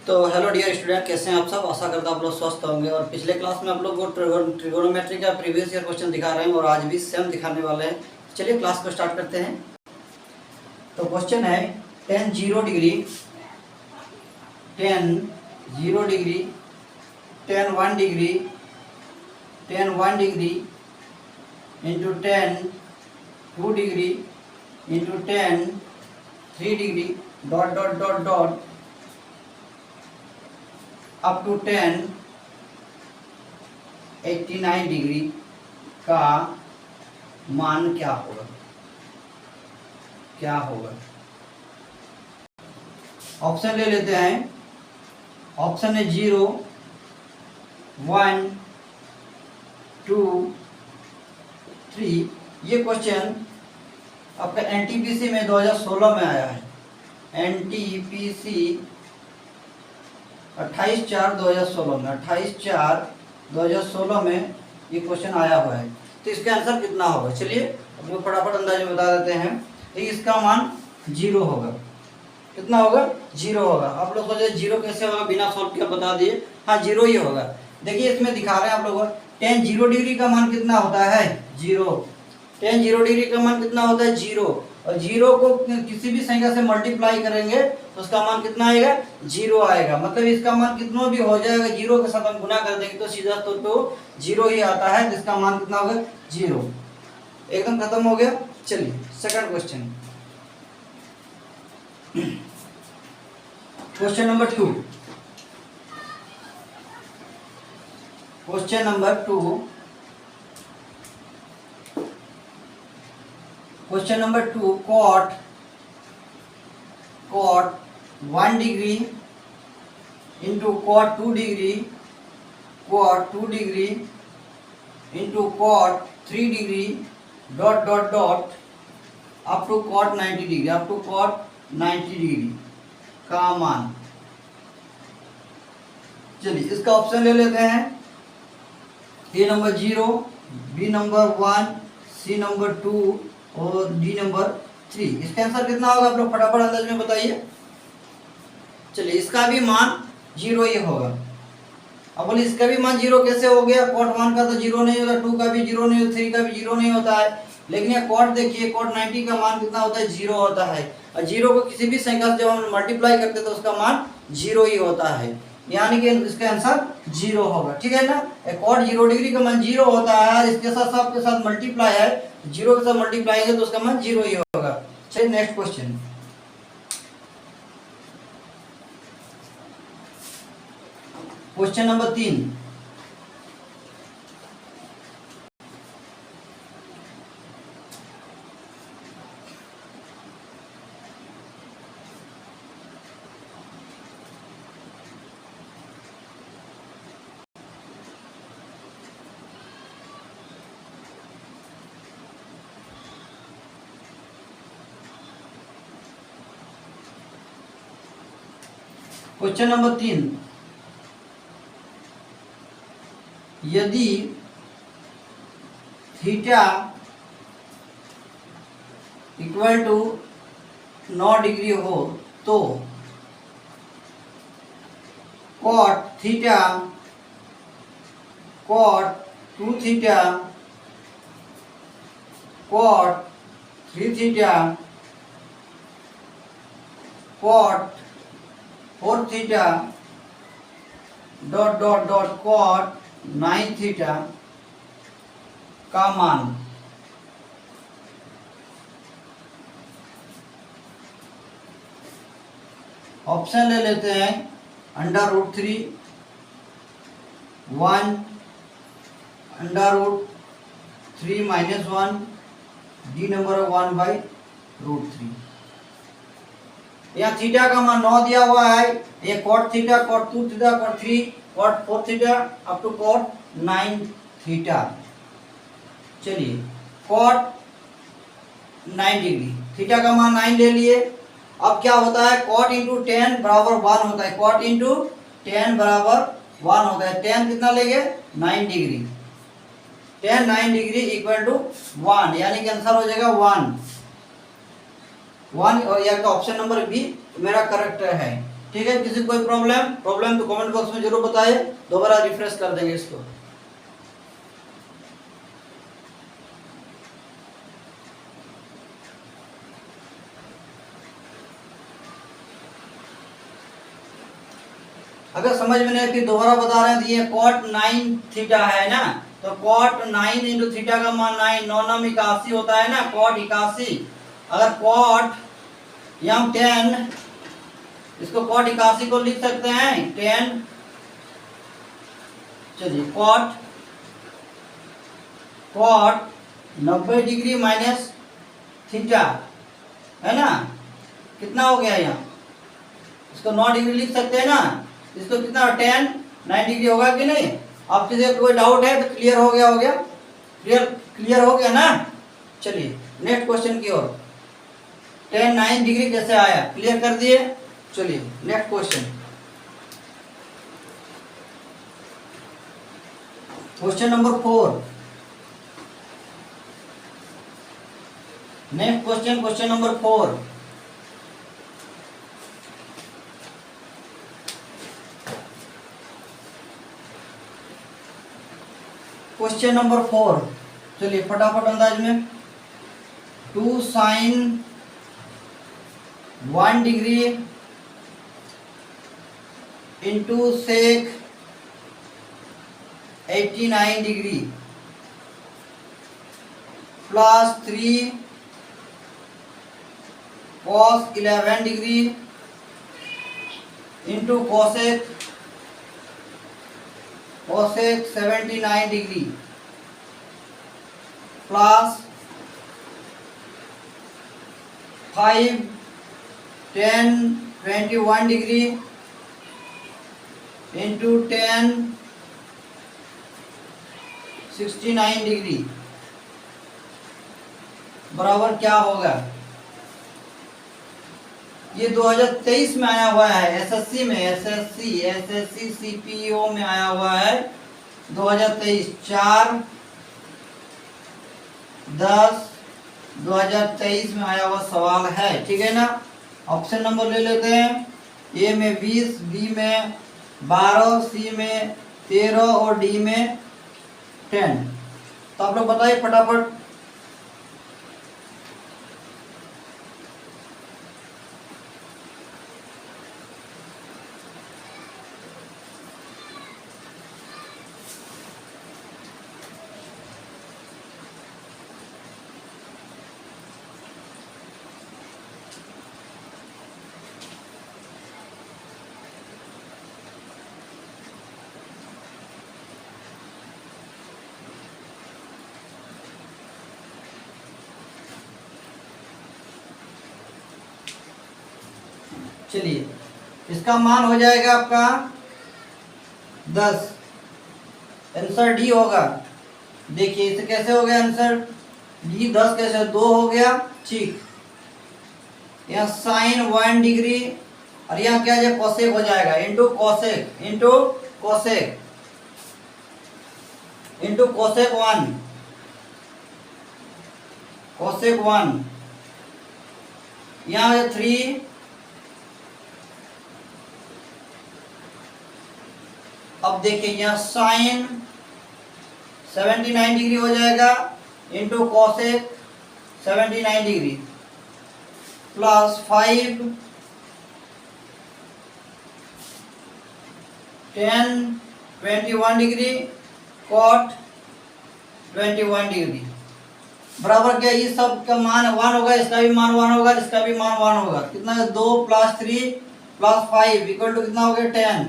तो hello dear student, कैसे हैं आप सब। आशा करता हूं आप लोग स्वस्थ होंगे। और पिछले क्लास में आप लोग को ट्रिगोनोमेट्री का प्रीवियस ईयर क्वेश्चन दिखा रहे हैं और आज भी सेम दिखाने वाले हैं। चलिए क्लास को स्टार्ट करते हैं। तो क्वेश्चन है tan 0 degree, tan 0 degree, tan 1 degree, tan 1 degree into tan 2 degree into tan 3 degree dot dot dot dot up to tan 89 degree का मान क्या होगा। ऑप्शन ले लेते हैं। ऑप्शन है 0, 1, 2, 3। ये क्वेश्चन आपका एनटीपीसी में 2016 में आया है। एनटीपीसी 28/4/2016 में 28/4/2016 में ये क्वेश्चन आया हुआ है। तो इसका आंसर कितना होगा, चलिए अब लोग फटाफट अंदाज में बता देते हैं। तो इसका मान 0 होगा। कितना होगा? 0 होगा। आप लोग सोचे 0 कैसे होगा, बिना सॉल्व किया बता दिए। हाँ 0 ही होगा। देखिए इसमें दिखा रहे हैं आप लोग tan 0 डिग्री का मान कितना होता है 0। tan 0 डिग्री का मान कितना होता है 0। और 0 को किसी भी संख्या से मल्टीप्लाई करेंगे तो उसका मान कितना आएगा 0 आएगा। मतलब इसका मान कितना भी हो जाएगा, 0 के साथ हम गुना कर देंगे तो सीधा तो 0 ही आता है। जिसका मान कितना होगा 0। एकदम खत्म हो गया। चलिए second question, question number 2। Question number 2, question number 2, cot 1 degree into cot 2 degree, cot 2 degree into cot 3 degree dot dot dot up to cot 90 degree, up to cot 90 degree का मान। चलिए इसका ऑप्शन ले लेते हैं। A number 0, B number 1, C number 2 और D number 3। इसका answer कितना होगा आप लोग फटाफट अंदाज में बताइए। चलिए इसका भी मान 0 ही होगा। अब बोले इसका भी मान 0 कैसे हो गया। cot 1 का तो 0 नहीं होता, 2 का भी 0 नहीं होता, 3 का भी 0 नहीं होता है। लेकिन ये cot देखिए, cot 90 का मान कितना होता है 0 होता है। और 0 को किसी भी संख्या से जब हम मल्टीप्लाई करते हैं तो उसका मान 0 ही होता है। यानी कि इसका आंसर 0 होगा। ठीक है ना। cot 0 डिग्री का मान 0 होता है। इसके साथ सबके साथ मल्टीप्लाई है, 0 के साथ मल्टीप्लाई है तो उसका मान 0 ही होगा। चलिए next question, question number 3। Question number 3, यदि थीटा इक्वल टू 9 डिग्री हो तो cot theta, cot 2 theta, cot 3 theta, cot 4 theta dot dot dot cot 9 theta का मान। ऑप्शन ले लेते हैं। √3, 1, √3 - 1, डी नंबर 1/√3। यहाँ थीटा का मान 9 दिया हुआ है। ये cot theta, cot 2 theta, cot 3, cot 4 theta up to cot 9 theta. चलिए cot 9 डिग्री, थीटा का मान 9 ले लिए। अब क्या होता है cot इंटू 10 बराबर 1 होता है। cot इंटू 10 बराबर 1 होता है। 10 कितना लेंगे 9 degree. tan 9 degree equal to 1, यानी कि आंसर हो जाएगा 1 और यह ऑप्शन नंबर बी मेरा करेक्ट है। ठीक है, किसी को कोई प्रॉब्लम तो कमेंट बॉक्स में जरूर बताइए, दोबारा रिफ्रेश कर देंगे इसको। अगर समझ में नहीं फिर दोबारा बता रहे हैं, तो ये cot 9 थीटा है ना, तो cot 9 इंटू थीटा का मान 9, 9 9 81 होता है ना, cot 81। अगर cot यहाँ 10, इसको cot 81 को लिख सकते हैं 10, चलिए cot 90 डिग्री माइनस थीटा है ना, कितना हो गया यहाँ, इसको 9 डिग्री लिख सकते हैं ना, इसको कितना 10 9 डिग्री होगा कि नहीं। आप किसी को कोई डाउट है तो क्लियर हो गया क्लियर हो गया ना। चलिए नेक्स्ट क्वेश्चन की ओर, 10 9 डिग्री कैसे आया, क्लियर कर दिए। चलिए next question number 4। Next question number 4। Question number 4, चलिए फटाफट अंदाज में। 2 sin 1 degree into sec 89 degree plus 3 cos 11 degree into cosec 79 degree plus 5 10 21 degree into 10 69 degree बराबर क्या होगा। ये 2023 में आया हुआ है, एसएससी सीपीओ में आया हुआ है 2023, 4/10/2023 में आया हुआ सवाल है, ठीक है ना। ऑप्शन नंबर ले लेते हैं, ए में 20, बी में 12, सी में 13 और डी में 10। तो आप लोग बताइए फटाफट। चलिए इसका मान हो जाएगा आपका 10, आंसर डी होगा। देखिए इसे कैसे हो गया आंसर डी, 10 कैसे 2 हो गया, ठीक। यहाँ साइन 1 डिग्री और यहाँ क्या है कोसेक हो जाएगा, into cosec into cosec into cosec 1, cosec 1, यहाँ है 3, अब देखिए यहाँ साइन 79 डिग्री हो जाएगा into cosec 79 degree plus 5 10 21 degree cot 21 degree बराबर क्या, ये सब का मान 1 होगा, इसका भी मान 1 होगा, इसका भी मान 1 होगा। कितना है 2 + 3 + 5 इक्वल टू कितना हो गया 10।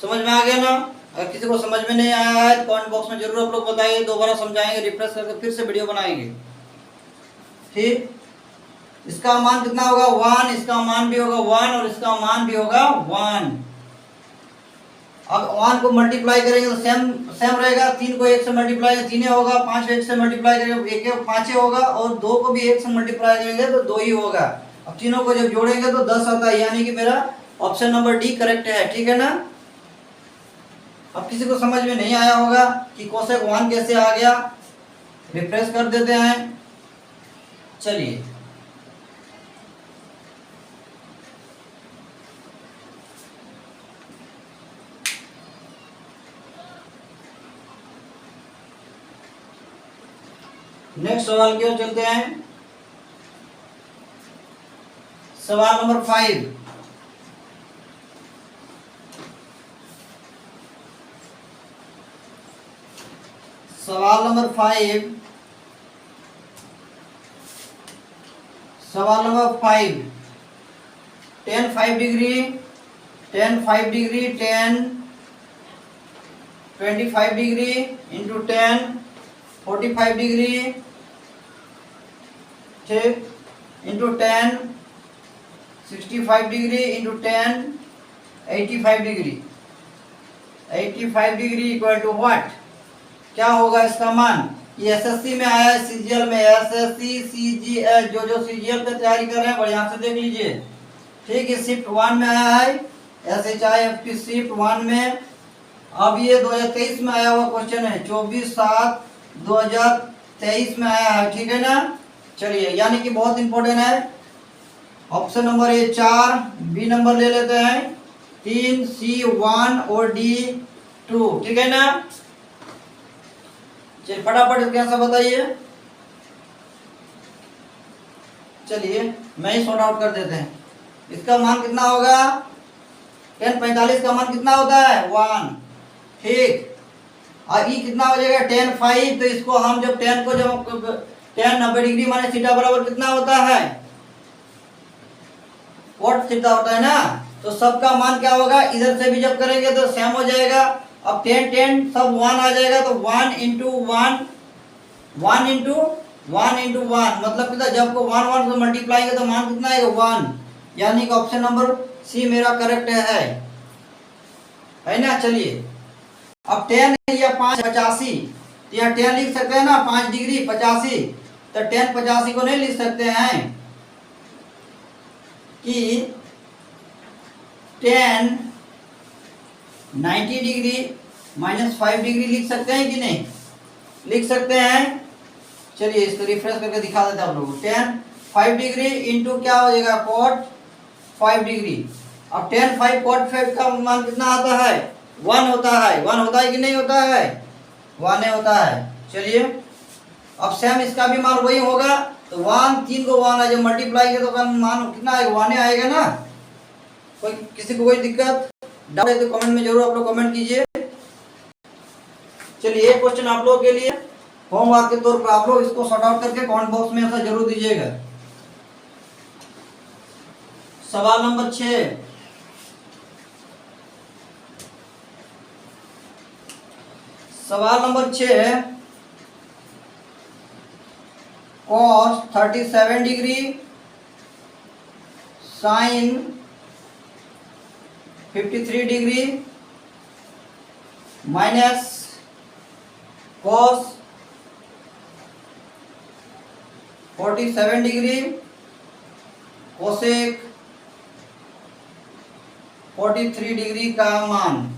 समझ में आ गया ना। अगर किसी को समझ में नहीं आया है तो कमेंट बॉक्स में जरूर आप लोग बताइए, दोबारा समझाएंगे, रिफ्रेश करके फिर से वीडियो बनाएंगे, ठीक। इसका मान कितना होगा 1, इसका मान भी होगा 1 और इसका मान भी होगा 1। अब 1 को मल्टीप्लाई करेंगे तो सेम रहेगा, 3 को 1 से मल्टीप्लाई करेंगे 3 होगा, 5 1 से मल्टीप्लाई करेंगे 1 5 होगा और 2 को भी 1 से मल्टीप्लाई करेंगे तो 2 ही होगा। अब तीनों को जब जोड़ेंगे तो 10 आता है, यानी कि मेरा ऑप्शन नंबर डी करेक्ट है, ठीक है ना। अब किसी को समझ में नहीं आया होगा कि कोसेक 1 कैसे आ गया, रिफ्रेश कर देते हैं। चलिए नेक्स्ट सवाल की ओर चलते हैं। सवाल नंबर 5। सवाल नंबर 5। सवाल नंबर 5। tan 5 degree, tan 5 degree, tan 25 degree into tan 45 degree, ठीक, into tan 65 degree into tan 85 degree. 85 degree equal to what? क्या होगा इसका मान? ये एसएससी में आया है, सीजीएल में, एसएससी सीजीएल, जो सीजीएल पे तैयारी कर रहे हैं बढ़िया से देख लीजिए, ठीक है। शिफ्ट 1 में आया है, SHIFT की शिफ्ट 1 में। अब ये 2023 में आया हुआ क्वेश्चन है, 24/7/2023 में आया है, ठीक है ना। चलिए, यानी कि बहुत इंपॉर्टेंट है। Option number A 4, B number ले लेते हैं 3, सी 1 और डी 2, ठीक है ना। चलिए फटाफट इसके आंसर बताइए। चलिए मैं ही सॉर्ट आउट कर देते हैं। इसका मान कितना होगा? tan 45 का मान कितना होता है? 1, ठीक। और ये कितना हो जाएगा? tan 5। तो इसको हम जब tan को जब tan 90 डिग्री माने थीटा बराबर कितना होता है? cot थीटा होता है ना। तो सबका मान क्या होगा? इधर से भी जब करेंगे तो सेम हो जाएगा। अब tan सब 1 आ जाएगा, तो 1 इंटू 1, 1 इंटू 1 मतलब कितना? जब को 1 से मल्टीप्लाई तो मान कितना आएगा? 1। यानी कि ऑप्शन नंबर सी मेरा करेक्ट है ना। चलिए, अब tan या 5 85, तो यहाँ tan लिख सकते हैं ना, 5 डिग्री 85। तो tan 85 को नहीं लिख सकते हैं कि tan 90 डिग्री -5 डिग्री लिख सकते हैं कि नहीं? लिख सकते हैं। चलिए इसको रिफ्रेश करके दिखा देते हैं आप लोगों को। tan 5 डिग्री इंटू क्या हो जाएगा? cot 5 degree. अब tan 5 cot 5 का मान कितना आता है? 1 होता है। 1 होता है कि नहीं होता है? 1 होता है। चलिए, अब सेम इसका भी मान वही होगा। तो 1 3 को 1 है, जब मल्टीप्लाई किया तो मान कितना आएगा? 1 आएगा ना। कोई किसी को कोई दिक्कत डाउट है तो कमेंट में जरूर आप लोग कमेंट कीजिए। चलिए, ये क्वेश्चन आप लोगों के लिए होमवर्क के तौर पर आप लोग इसको सॉर्ट आउट करके कमेंट बॉक्स में ऐसा जरूर दीजिएगा। सवाल नंबर 6। सवाल number 6, cos 37 degree sin 53 degree minus cos 47 degree cosec 43 degree का मान।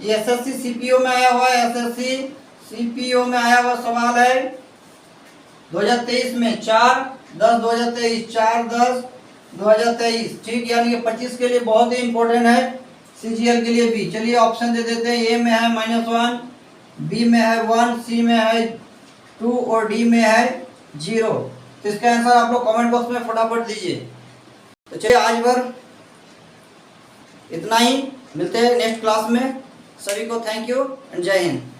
ये एसएससी सीपीओ में आया हुआ है, एसएससी सीपीओ में आया हुआ सवाल है 2023 में 4/10/2023, 4/10/2023, ठीक। यानी कि 25 के लिए बहुत ही इंपॉर्टेंट है, सीजीएल के लिए भी। चलिए ऑप्शन दे देते हैं। ए में है -1, बी में है 1, सी में है 2 और डी में है 0। तो इसका आंसर आप लोग कमेंट बॉक्स में फटाफट दीजिए। तो चलिए आज भर इतना ही, मिलते हैं नेक्स्ट क्लास में। सभी को थैंक यू एंड जय हिंद।